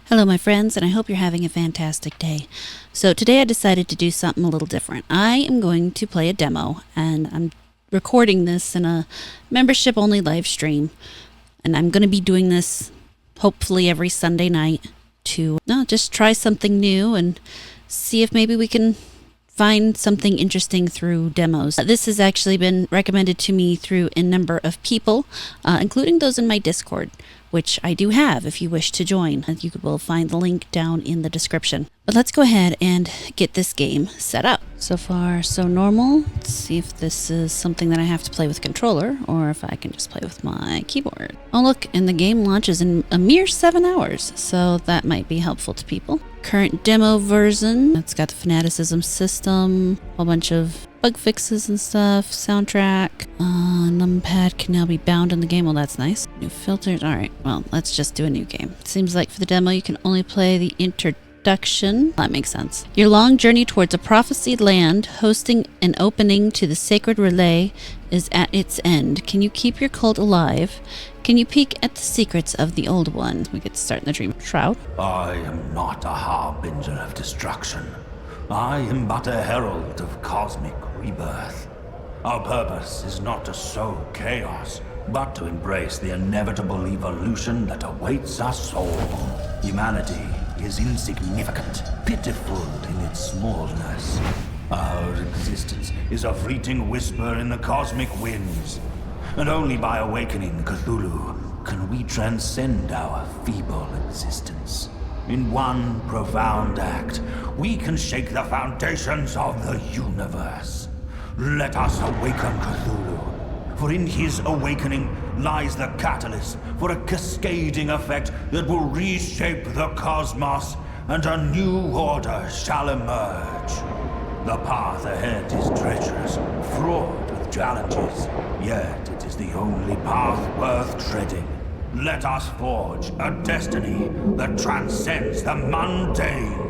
Hello my friends, and I hope you're having a fantastic day. So today I decided to do something a little different. I am going to play a demo, and I'm recording this in a membership-only live stream. And I'm going to be doing this hopefully every Sunday night to just try something new and see if maybe we can find something interesting through demos. This has actually been recommended to me through a number of people, including those in my Discord, which I do have if you wish to join. You will find the link down in the description. But let's go ahead and get this game set up. So far, so normal. Let's see if this is something that I have to play with controller or if I can just play with my keyboard. Oh look, and the game launches in a mere 7 hours, so that might be helpful to people. Current demo version. It's got the fanaticism system, a whole bunch of bug fixes and stuff, soundtrack. Numpad can now be bound in the game. Well, that's nice. New filters. Alright, well, let's just do a new game. It seems like for the demo you can only play the introduction. That makes sense. Your long journey towards a prophesied land hosting an opening to the sacred relay is at its end. Can you keep your cult alive? Can you peek at the secrets of the old one? We get to start in the dream shroud. I am not a harbinger of destruction. I am but a herald of cosmic rebirth. Our purpose is not to sow chaos, but to embrace the inevitable evolution that awaits us all. Humanity is insignificant, pitiful in its smallness. Our existence is a fleeting whisper in the cosmic winds. And only by awakening Cthulhu can we transcend our feeble existence. In one profound act, we can shake the foundations of the universe. Let us awaken Cthulhu, for in his awakening lies the catalyst for a cascading effect that will reshape the cosmos, and a new order shall emerge. The path ahead is treacherous, fraught with challenges, yet it is the only path worth treading. Let us forge a destiny that transcends the mundane.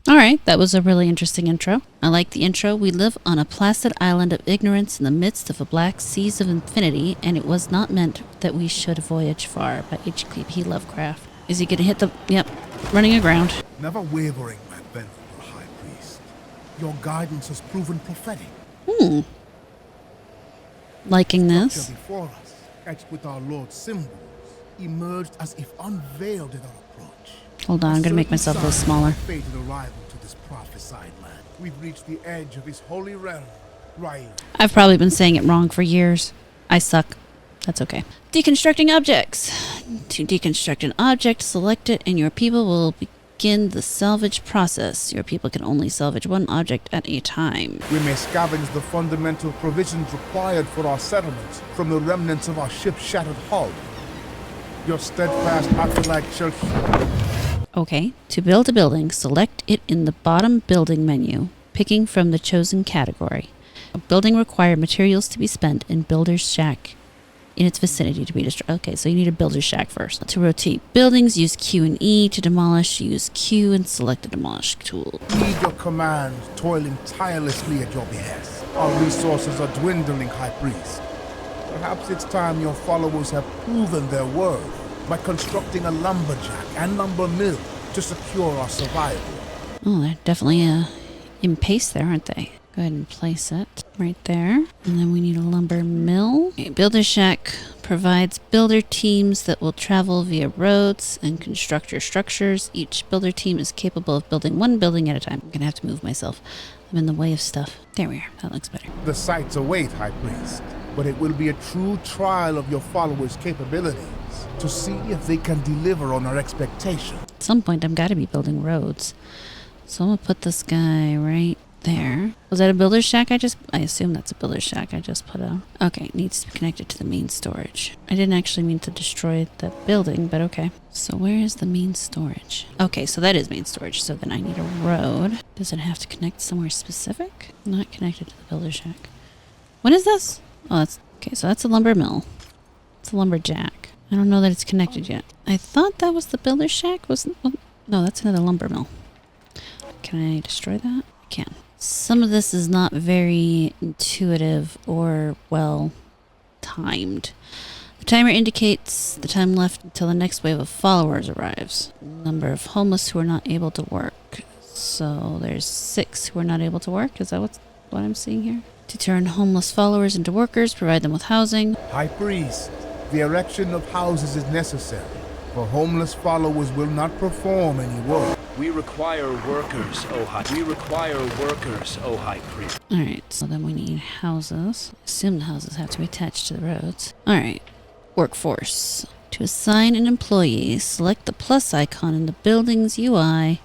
Alright, that was a really interesting intro. I like the intro. We live on a placid island of ignorance in the midst of a black seas of infinity, and it was not meant that we should voyage far. By H.P. Lovecraft. Is he gonna hit the... Yep, running aground. Never wavering, my venerable high priest. Your guidance has proven prophetic. Liking The this. structure before us, etched with our Lord's symbols, emerged as if unveiled in our approach. Hold on, I'm gonna make myself a little smaller. Fated arrival to this prophesied land. We've reached the edge of his holy realm, Ryu. I've probably been saying it wrong for years. I suck. That's okay. Deconstructing objects. To deconstruct an object, select it and your people will begin the salvage process. Your people can only salvage one object at a time. We may scavenge the fundamental provisions required for our settlements from the remnants of our ship's shattered hull. Your steadfast afterlife shall... Okay. To build a building, select it in the bottom building menu, picking from the chosen category. A building required materials to be spent in builder's shack in its vicinity to be destroyed. Okay, so you need a builder's shack first. To rotate buildings, use Q and E. To demolish, use Q and select the demolish tool. Heed your command, toiling tirelessly at your behest. Our resources are dwindling, High Priest. Perhaps it's time your followers have proven their worth by constructing a lumberjack and lumber mill to secure our survival. Oh, they're definitely in pace there, aren't they? Go ahead and place it right there. And then we need a lumber mill. Okay, Builder Shack provides builder teams that will travel via roads and construct your structures. Each builder team is capable of building one building at a time. I'm gonna have to move myself. I'm in the way of stuff. There we are. That looks better. The sights await, High Priest, but it will be a true trial of your followers' capabilities to see if they can deliver on our expectations. At some point, I've got to be building roads. So I'm gonna put this guy right there. Was that a builder's shack I assume that's a builder's shack I just put out. Okay, it needs to be connected to the main storage. I didn't actually mean to destroy that building, but okay. So where is the main storage? Okay, so that is main storage. So then I need a road. Does it have to connect somewhere specific? Not connected to the builder's shack. What is this? Oh, that's okay. So that's a lumber mill. It's a lumberjack. I don't know that it's connected yet. I thought that was the builder's shack. Oh, no, that's another lumber mill. Can I destroy that? I can. Some of this is not very intuitive or well timed. The timer indicates the time left until the next wave of followers arrives. Number of homeless who are not able to work. So there's 6 who are not able to work. Is that what I'm seeing here? To turn homeless followers into workers, provide them with housing. High Priest, the erection of houses is necessary, for homeless followers will not perform any work. We require workers, O High. We require workers, O High Priest. Alright, so then we need houses. Assume the houses have to be attached to the roads. Alright, workforce. To assign an employee, select the plus icon in the building's UI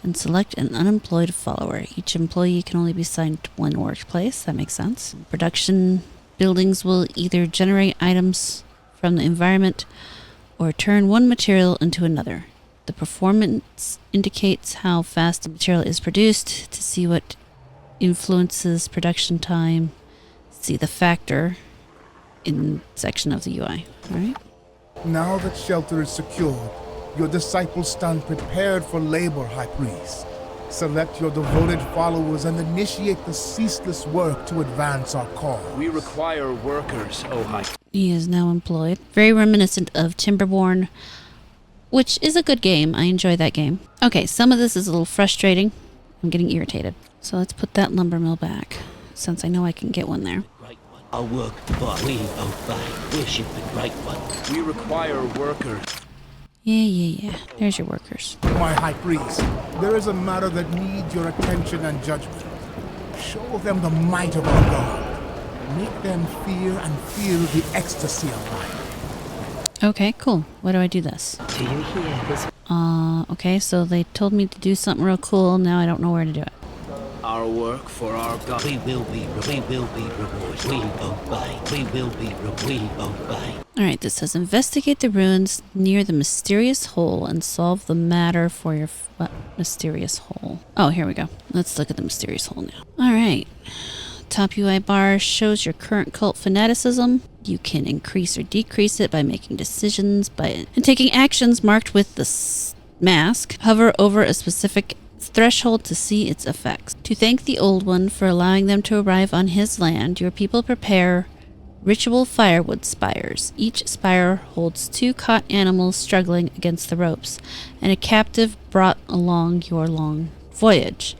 and select an unemployed follower. Each employee can only be assigned to one workplace. That makes sense. Production buildings will either generate items from the environment or turn one material into another. The performance indicates how fast the material is produced. To see what influences production time, see the factor in section of the UI. All right. Now that shelter is secured, your disciples stand prepared for labor, High Priest. Select your devoted followers and initiate the ceaseless work to advance our cause. We require workers, O High. He is now employed. Very reminiscent of Timberborn, which is a good game. I enjoy that game. Okay, some of this is a little frustrating. I'm getting irritated. So let's put that lumber mill back, since I know I can get one there. Great one. Our work, but we obey. Worship the Great One. We require workers. Yeah. There's your workers. My High Priest, there is a matter that needs your attention and judgment. Show them the might of our God. Make them fear and feel the ecstasy of life. Okay, cool. Why do I do this? Do you hear this? Okay, so they told me to do something real cool. Now I don't know where to do it. Our work for our God. We will be rewarded. We obey. We obey. Alright, this says investigate the ruins near the mysterious hole and solve the matter for your... What? Mysterious hole. Oh, here we go. Let's look at the mysterious hole now. Alright. Top UI bar shows your current cult fanaticism. You can increase or decrease it by making decisions and taking actions marked with the mask. Hover over a specific threshold to see its effects. To thank the Old One for allowing them to arrive on his land, your people prepare ritual firewood spires. Each spire holds 2 caught animals struggling against the ropes, and a captive brought along your long voyage.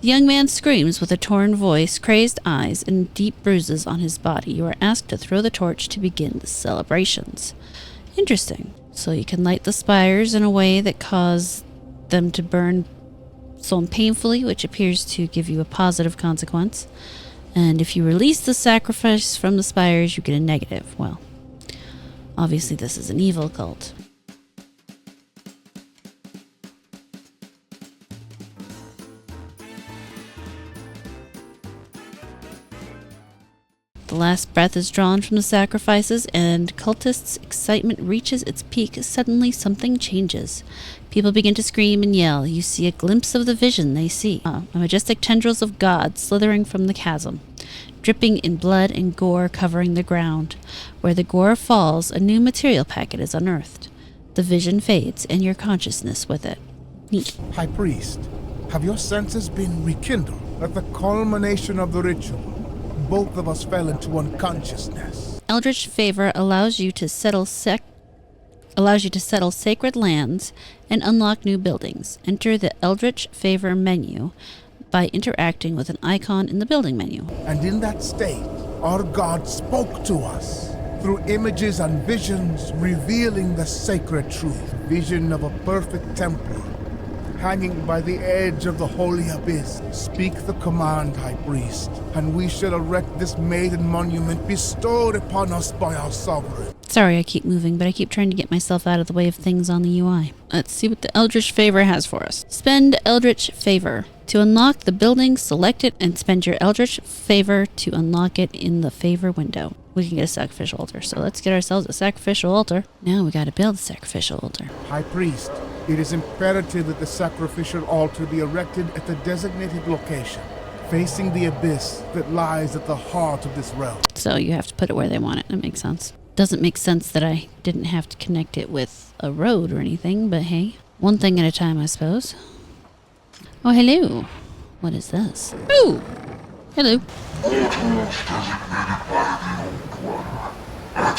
The young man screams with a torn voice, crazed eyes, and deep bruises on his body. You are asked to throw the torch to begin the celebrations. Interesting. So you can light the spires in a way that cause them to burn so painfully, which appears to give you a positive consequence. And if you release the sacrifice from the spires, you get a negative. Well, obviously this is an evil cult. The last breath is drawn from the sacrifices, and cultists' excitement reaches its peak. Suddenly, something changes. People begin to scream and yell. You see a glimpse of the vision they see. The majestic tendrils of God slithering from the chasm, dripping in blood and gore covering the ground. Where the gore falls, a new material packet is unearthed. The vision fades, and your consciousness with it. Neat. High Priest, have your senses been rekindled? At the culmination of the ritual, both of us fell into unconsciousness. Eldritch favor allows you to settle sacred lands and unlock new buildings. Enter the Eldritch favor menu by interacting with an icon in the building menu. And in that state, our God spoke to us through images and visions, revealing the sacred truth. Vision of a perfect temple hanging by the edge of the holy abyss. Speak the command, High Priest, and we shall erect this maiden monument bestowed upon us by our sovereign. Sorry I keep moving, but I keep trying to get myself out of the way of things on the UI. Let's see what the Eldritch Favor has for us. Spend Eldritch Favor. To unlock the building, select it and spend your Eldritch Favor to unlock it in the favor window. We can get a sacrificial altar, so let's get ourselves a sacrificial altar. Now we gotta build a sacrificial altar. High Priest, it is imperative that the sacrificial altar be erected at the designated location, facing the abyss that lies at the heart of this realm. So you have to put it where they want it. That makes sense. Doesn't make sense that I didn't have to connect it with a road or anything, but hey, one thing at a time, I suppose. Oh, hello. What is this? Ooh! Hello. A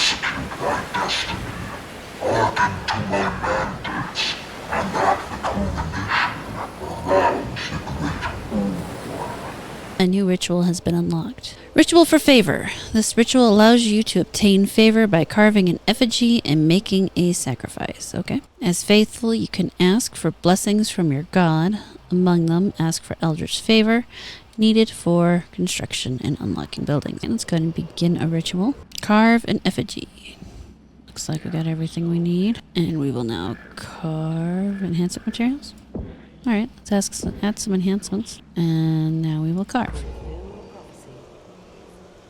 new ritual has been unlocked. Ritual for favor. This ritual allows you to obtain favor by carving an effigy and making a sacrifice. Okay. As faithful, you can ask for blessings from your god. Among them, ask for eldritch favor needed for construction and unlocking buildings. And let's go ahead and begin a ritual. Carve an effigy. Looks like we got everything we need. And we will now carve enhancement materials. Alright, let's add some enhancements. And now we will carve.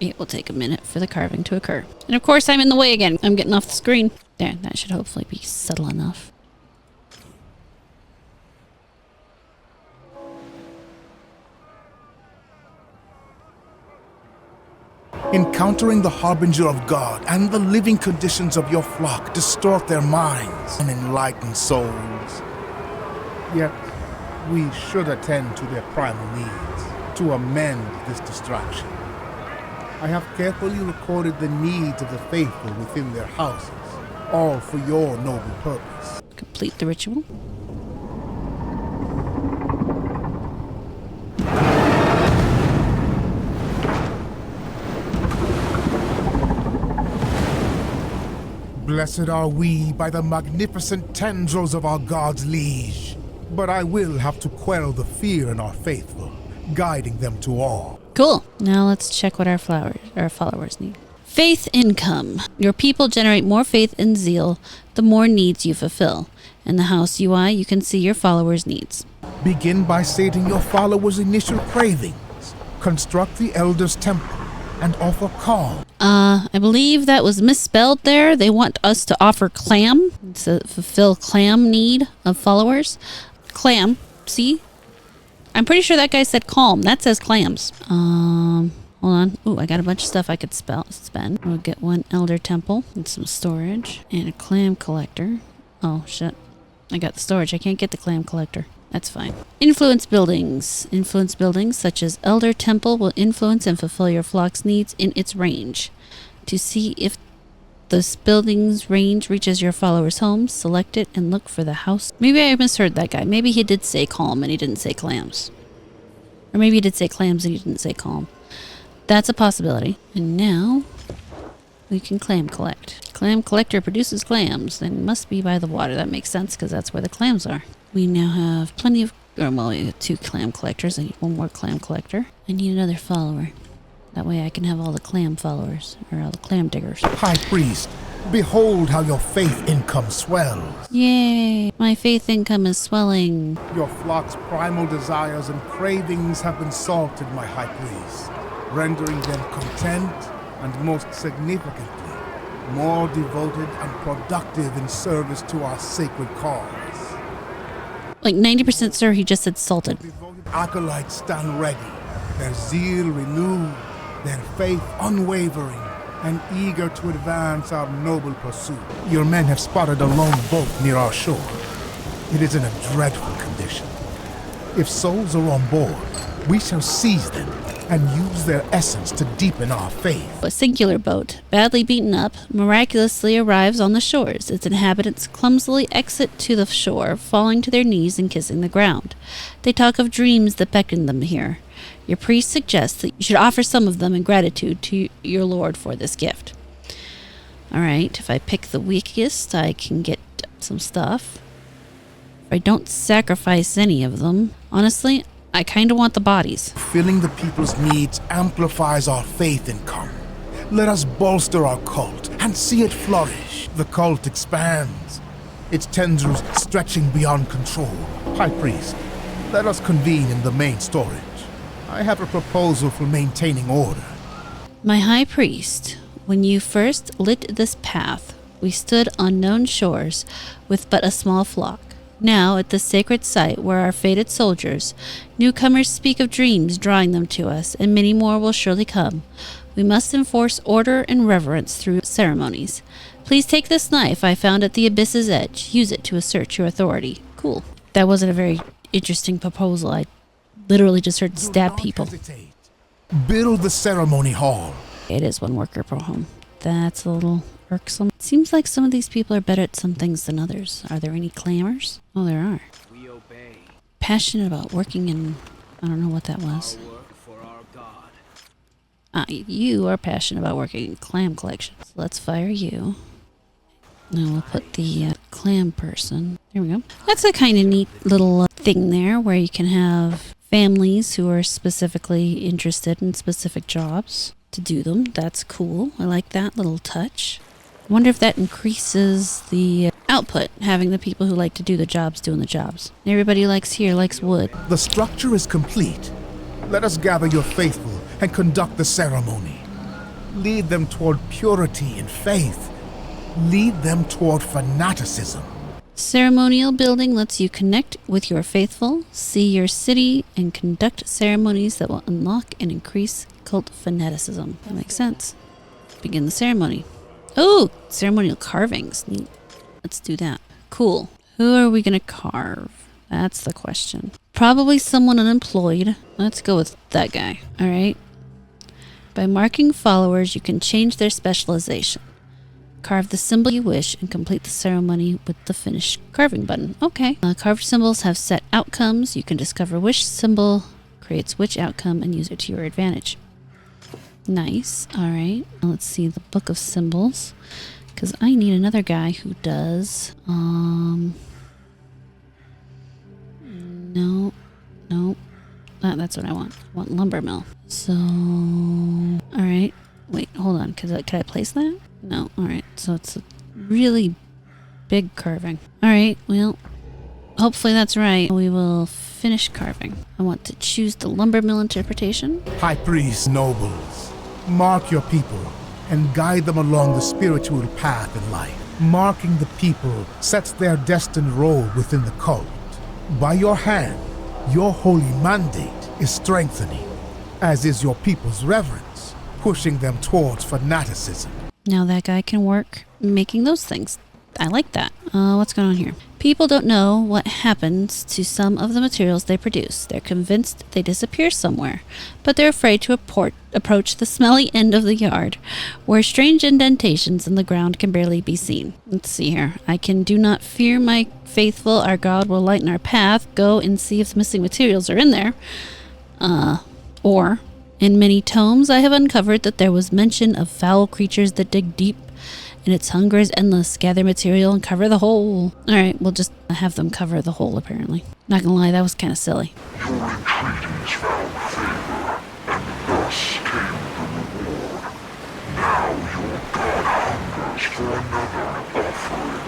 It will take a minute for the carving to occur. And of course I'm in the way again. I'm getting off the screen. There, that should hopefully be subtle enough. Encountering the harbinger of God and the living conditions of your flock distort their minds and enlighten souls. Yet, we should attend to their primal needs to amend this distraction. I have carefully recorded the needs of the faithful within their houses, all for your noble purpose. Complete the ritual. Blessed are we by the magnificent tendrils of our God's liege. But I will have to quell the fear in our faithful, guiding them to all. Cool. Now let's check what our followers need. Faith income. Your people generate more faith and zeal the more needs you fulfill. In the house UI, you can see your followers' needs. Begin by stating your followers' initial cravings. Construct the Elder's Temple and offer calm. I believe that was misspelled there. They want us to offer clam, to fulfill clam need of followers. Clam, see? I'm pretty sure that guy said calm. That says clams. Hold on. Ooh, I got a bunch of stuff I could spend. We'll get one elder temple and some storage and a clam collector. Oh, shit. I got the storage. I can't get the clam collector. That's fine. Influence buildings. Influence buildings such as Elder Temple will influence and fulfill your flock's needs in its range. To see if this building's range reaches your followers' homes, select it and look for the house. Maybe I misheard that guy. Maybe he did say calm and he didn't say clams. Or maybe he did say clams and he didn't say calm. That's a possibility. And now we can clam collect. Clam collector produces clams. They must be by the water. That makes sense because that's where the clams are. We now have plenty of, well, we have 2 clam collectors. I need one more clam collector. I need another follower. That way I can have all the clam followers, or all the clam diggers. High Priest, behold how your faith income swells. Yay! My faith income is swelling. Your flock's primal desires and cravings have been salted, my High Priest, rendering them content and, most significantly, more devoted and productive in service to our sacred cause. Like 90% sure he just said salted. Devoted acolytes stand ready, their zeal renewed, their faith unwavering, and eager to advance our noble pursuit. Your men have spotted a lone boat near our shore. It is in a dreadful condition. If souls are on board, we shall seize them and use their essence to deepen our faith. A singular boat, badly beaten up, miraculously arrives on the shores. Its inhabitants clumsily exit to the shore, falling to their knees and kissing the ground. They talk of dreams that beckoned them here. Your priest suggests that you should offer some of them in gratitude to your lord for this gift. Alright, if I pick the weakest, I can get some stuff. If I don't sacrifice any of them, honestly, I kinda want the bodies. Filling the people's needs amplifies our faith income. Let us bolster our cult and see it flourish. The cult expands, its tendrils stretching beyond control. High Priest, let us convene in the main storage. I have a proposal for maintaining order. My high priest, when you first lit this path, we stood on known shores with but a small flock. Now, at this sacred site where our fated soldiers, newcomers speak of dreams drawing them to us, and many more will surely come. We must enforce order and reverence through ceremonies. Please take this knife I found at the abyss's edge. Use it to assert your authority. Cool. That wasn't a very interesting proposal. I literally just heard stab people. Build the ceremony hall. It is 1 worker per home. That's a little irksome. It seems like some of these people are better at some things than others. Are there any clamors? Oh, there are. We obey. Passionate about working in... I don't know what that was. Our work for our God. You are passionate about working in clam collections. Let's fire you. Now we'll put the clam person. There we go. That's a kind of neat little thing there where you can have families who are specifically interested in specific jobs to do them. That's cool. I like that little touch. I wonder if that increases the output, having the people who like to do the jobs doing the jobs. Everybody likes wood. The structure is complete. Let us gather your faithful and conduct the ceremony. Lead them toward purity and faith. Lead them toward fanaticism. Ceremonial building lets you connect with your faithful, see your city, and conduct ceremonies that will unlock and increase cult fanaticism. That makes sense. Begin the ceremony. Oh, ceremonial carvings. Neat. Let's do that. Cool. Who are we going to carve? That's the question. Probably someone unemployed. Let's go with that guy. All right. By marking followers, you can change their specialization. Carve the symbol you wish and complete the ceremony with the Finish Carving button. Okay. Carved symbols have set outcomes. You can discover which symbol creates which outcome and use it to your advantage. Nice. All right. Now let's see the Book of Symbols, because I need another guy who does. No. That's what I want. I want lumber mill. So, all right. Wait, hold on. Could I place that? No. All right. So it's a really big carving. All right. Well, hopefully that's right. We will finish carving. I want to choose the lumber mill interpretation. High priests, nobles, mark your people and guide them along the spiritual path in life. Marking the people sets their destined role within the cult. By your hand, your holy mandate is strengthening, as is your people's reverence, pushing them towards fanaticism. Now that guy can work making those things. I like that. What's going on here? People don't know what happens to some of the materials they produce. They're convinced they disappear somewhere, but they're afraid to approach the smelly end of the yard, where strange indentations in the ground can barely be seen. Let's see here. I can do not fear my faithful. Our God will lighten our path. Go and see if the missing materials are in there. Or, in many tomes, I have uncovered that there was mention of foul creatures that dig deep, and its hunger is endless. Gather material and cover the hole. Alright, we'll just have them cover the hole, apparently. Not gonna lie, that was kind of silly. Your entreaties found favor, and thus came the reward. Now your God hungers for another offering.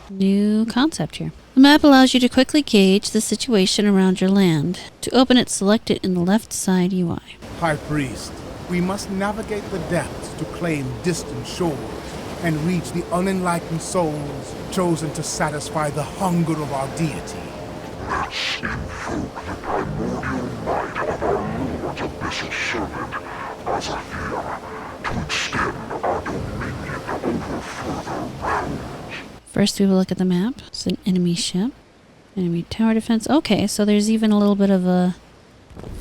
New concept here. The map allows you to quickly gauge the situation around your land. To open it, select it in the left side UI. High priest, we must navigate the depths to claim distant shores and reach the unenlightened souls chosen to satisfy the hunger of our deity. Let's invoke the primordial might of our Lord's abyssal servant, Azahir, to extend our dominion over further realms. First, we will look at the map. It's an enemy ship. Enemy tower defense. Okay, so there's even a little bit of a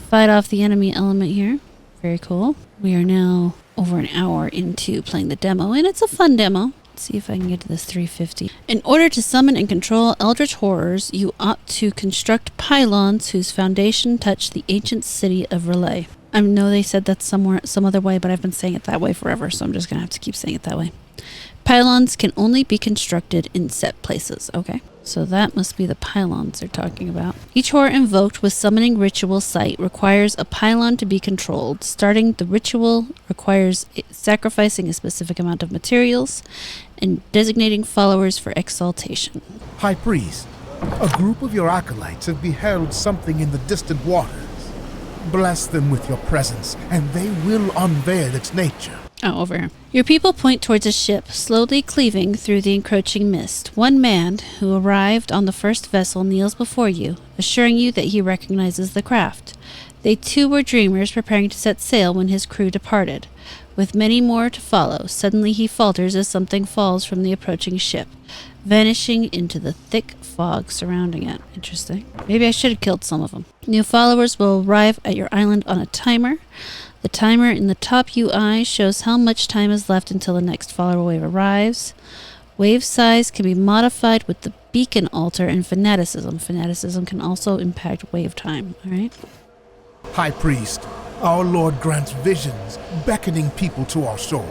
fight off the enemy element here. Very cool. We are now over an hour into playing the demo, and it's a fun demo. Let's see if I can get to this 350. In order to summon and control eldritch horrors, you ought to construct pylons whose foundation touch the ancient city of Relay. I know they said that some other way, but I've been saying it that way forever, so I'm just gonna have to keep saying it that way. Pylons can only be constructed in set places. Okay, so that must be the pylons they're talking about. Each horror invoked with summoning ritual site requires a pylon to be controlled. Starting the ritual requires sacrificing a specific amount of materials and designating followers for exaltation. High priest, a group of your acolytes have beheld something in the distant waters. Bless them with your presence, and they will unveil its nature. Oh, over here. Your people point towards a ship, slowly cleaving through the encroaching mist. One man, who arrived on the first vessel, kneels before you, assuring you that he recognizes the craft. They too were dreamers preparing to set sail when his crew departed. With many more to follow, suddenly he falters as something falls from the approaching ship, vanishing into the thick fog surrounding it. Interesting. Maybe I should have killed some of them. New followers will arrive at your island on a timer. The timer in the top UI shows how much time is left until the next follower wave arrives. Wave size can be modified with the beacon altar and fanaticism. Fanaticism can also impact wave time. Alright. High Priest, our Lord grants visions, beckoning people to our shores.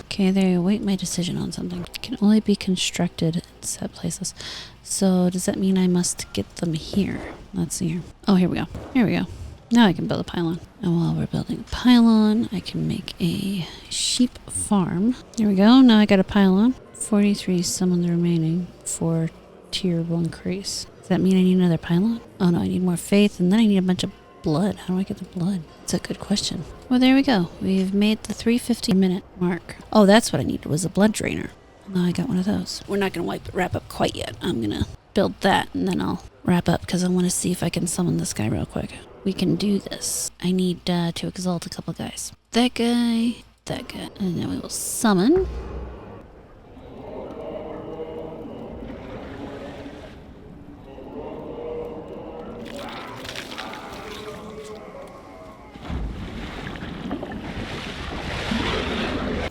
Okay, there you await my decision on something. It can only be constructed in set places. So does that mean I must get them here? Let's see here. Oh, here we go. Here we go. Now I can build a pylon. And while we're building a pylon, I can make a sheep farm. There we go. Now I got a pylon. 43 summon the remaining for tier 1 increase. Does that mean I need another pylon? Oh no, I need more faith, and then I need a bunch of blood. How do I get the blood? That's a good question. Well, there we go. We've made the 350-minute mark. Oh, that's what I needed, was a blood drainer. Now I got one of those. We're not going to wrap up quite yet. I'm going to build that, and then I'll wrap up, because I want to see if I can summon this guy real quick. We can do this. I need to exalt a couple guys. That guy, and then we will summon.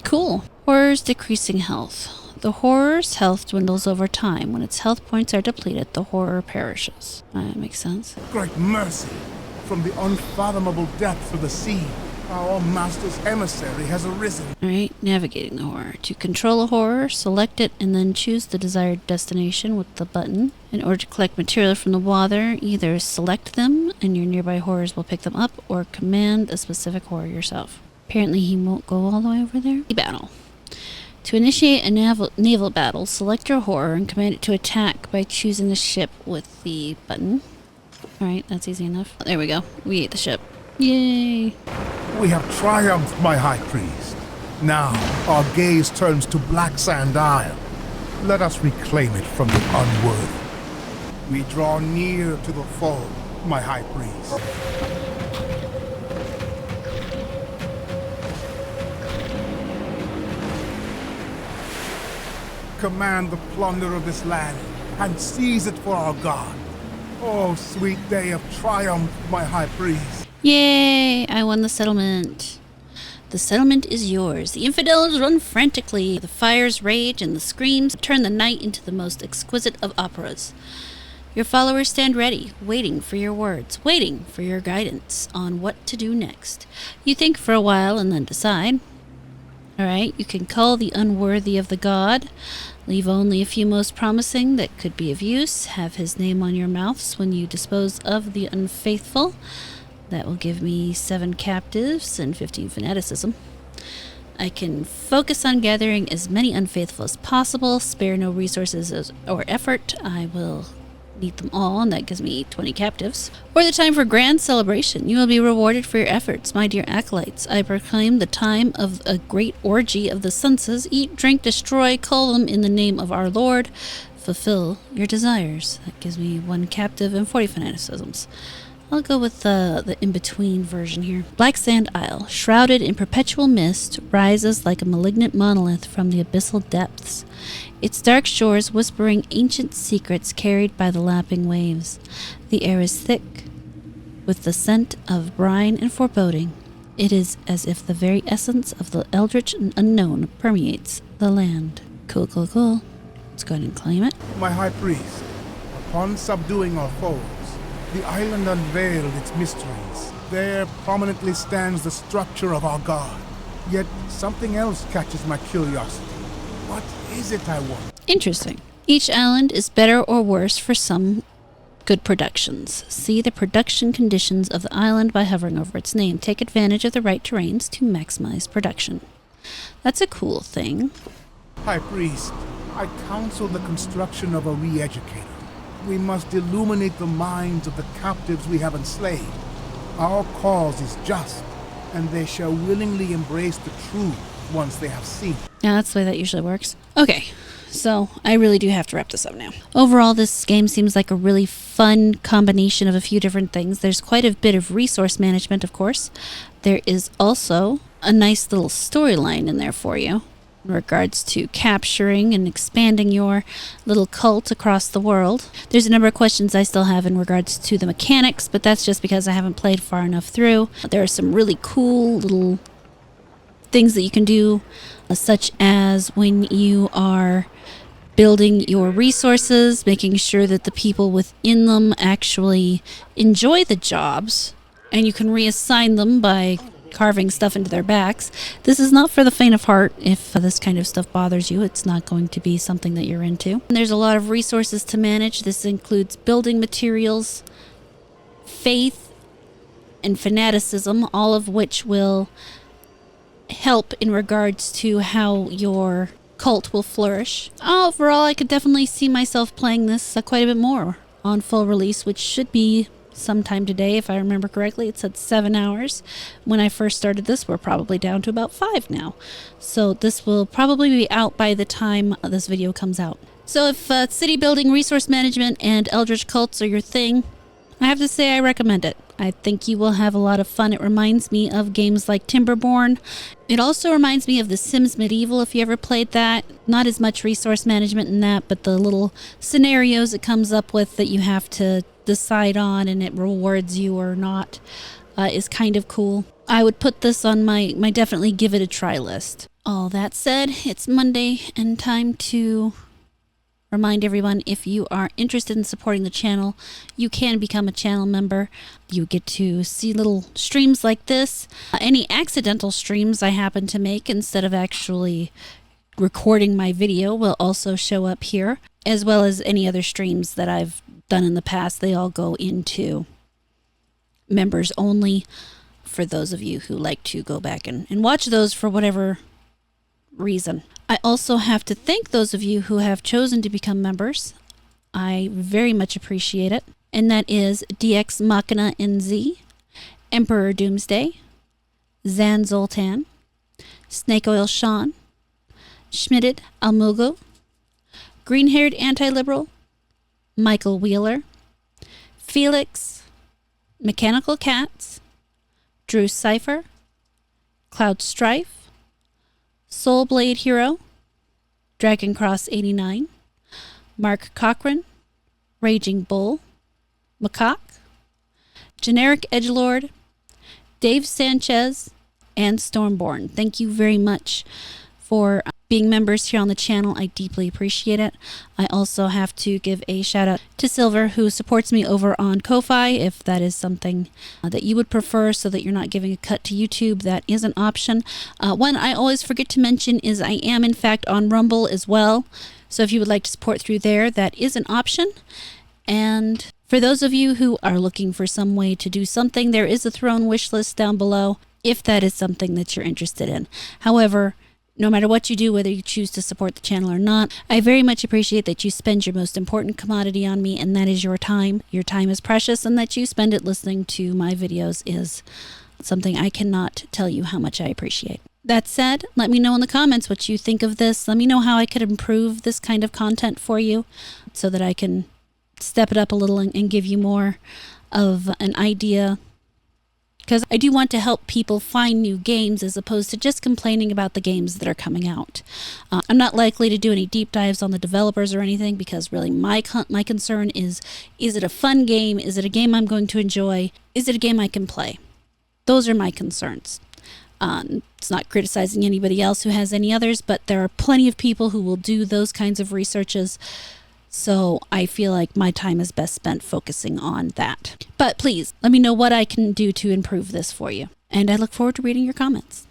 Cool. Horror's decreasing health. The horror's health dwindles over time. When its health points are depleted, the horror perishes. That makes sense. Great mercy! From the unfathomable depths of the sea, our master's emissary has arisen. Alright, navigating the horror. To control a horror, select it and then choose the desired destination with the button. In order to collect material from the water, either select them and your nearby horrors will pick them up, or command a specific horror yourself. Apparently he won't go all the way over there. Battle. To initiate a naval battle, select your horror and command it to attack by choosing the ship with the button. Alright, that's easy enough. There we go. We ate the ship. Yay! We have triumphed, my High Priest. Now, our gaze turns to Black Sand Isle. Let us reclaim it from the unworthy. We draw near to the foe, my High Priest. Command the plunder of this land and seize it for our God. Oh, sweet day of triumph, my High Priest. Yay! I won the settlement. The settlement is yours. The infidels run frantically. The fires rage and the screams turn the night into the most exquisite of operas. Your followers stand ready, waiting for your words, waiting for your guidance on what to do next. You think for a while and then decide. Alright, you can cull the unworthy of the god, leave only a few most promising that could be of use, have his name on your mouths when you dispose of the unfaithful. That will give me 7 captives and 15 fanaticism. I can focus on gathering as many unfaithful as possible, spare no resources or effort. I will need them all, and that gives me 20 captives. For the time for grand celebration, you will be rewarded for your efforts, my dear acolytes. I proclaim the time of a great orgy of the senses. Eat, drink, destroy, cull them in the name of our Lord. Fulfill your desires. That gives me 1 captive and 40 fanaticisms. I'll go with the in-between version here. Black Sand Isle, shrouded in perpetual mist, rises like a malignant monolith from the abyssal depths. Its dark shores whispering ancient secrets carried by the lapping waves. The air is thick, with the scent of brine and foreboding. It is as if the very essence of the eldritch and unknown permeates the land. Cool, cool, cool. Let's go ahead and claim it. My High Priest, upon subduing our foes, the island unveiled its mysteries. There prominently stands the structure of our god. Yet something else catches my curiosity. What is it I want? Interesting. Each island is better or worse for some good productions. See the production conditions of the island by hovering over its name. Take advantage of the right terrains to maximize production. That's a cool thing. High Priest, I counsel the construction of a re-educator. We must illuminate the minds of the captives we have enslaved. Our cause is just, and they shall willingly embrace the truth once they have seen. Yeah, that's the way that usually works. Okay, so I really do have to wrap this up now. Overall, this game seems like a really fun combination of a few different things. There's quite a bit of resource management, of course. There is also a nice little storyline in there for you in regards to capturing and expanding your little cult across the world. There's a number of questions I still have in regards to the mechanics, but that's just because I haven't played far enough through. There are some really cool little things that you can do, such as when you are building your resources, making sure that the people within them actually enjoy the jobs, and you can reassign them by carving stuff into their backs. This is not for the faint of heart. If this kind of stuff bothers you, it's not going to be something that you're into. And there's a lot of resources to manage. This includes building materials, faith, and fanaticism, all of which will help in regards to how your cult will flourish. Overall, I could definitely see myself playing this quite a bit more on full release, which should be sometime today, if I remember correctly. It said 7 hours. When I first started this, we're probably down to about 5 now. So this will probably be out by the time this video comes out. So if city building, resource management, and eldritch cults are your thing, I have to say I recommend it. I think you will have a lot of fun. It reminds me of games like Timberborn. It also reminds me of The Sims Medieval, if you ever played that. Not as much resource management in that, but the little scenarios it comes up with that you have to decide on and it rewards you or not is kind of cool. I would put this on my definitely give it a try list. All that said, it's Monday and time to remind everyone, if you are interested in supporting the channel, you can become a channel member. You get to see little streams like this. Any accidental streams I happen to make instead of actually recording my video will also show up here, as well as any other streams that I've done in the past. They all go into members only for those of you who like to go back and watch those for whatever reason. I also have to thank those of you who have chosen to become members. I very much appreciate it. And that is DX Machina NZ, Emperor Doomsday, Zan Zoltan, Snake Oil Sean, Schmidted Almugo, Green-Haired Anti-Liberal, Michael Wheeler, Felix, Mechanical Cats, Drew Cipher, Cloud Strife, Soulblade Hero, Dragon Cross 89, Mark Cochran, Raging Bull, Macaque, Generic Edgelord, Dave Sanchez, and Stormborn. Thank you very much for being members here on the channel. I deeply appreciate it. I also have to give a shout out to Silver, who supports me over on Ko-Fi. If that is something that you would prefer so that you're not giving a cut to YouTube, that is an option. One I always forget to mention is I am in fact on Rumble as well. So if you would like to support through there, that is an option. And for those of you who are looking for some way to do something, there is a throne wish list down below if that is something that you're interested in. However, no matter what you do, whether you choose to support the channel or not, I very much appreciate that you spend your most important commodity on me, and that is your time. Your time is precious, and that you spend it listening to my videos is something I cannot tell you how much I appreciate. That said, let me know in the comments what you think of this. Let me know how I could improve this kind of content for you so that I can step it up a little and give you more of an idea, because I do want to help people find new games as opposed to just complaining about the games that are coming out. I'm not likely to do any deep dives on the developers or anything, because really my concern is it a fun game? Is it a game I'm going to enjoy? Is it a game I can play? Those are my concerns. It's not criticizing anybody else who has any others, but there are plenty of people who will do those kinds of researches. So I feel like my time is best spent focusing on that. But please, let me know what I can do to improve this for you. And I look forward to reading your comments.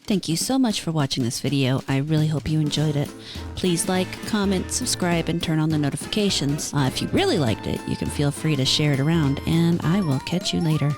Thank you so much for watching this video. I really hope you enjoyed it. Please like, comment, subscribe, and turn on the notifications. If you really liked it, you can feel free to share it around, and I will catch you later.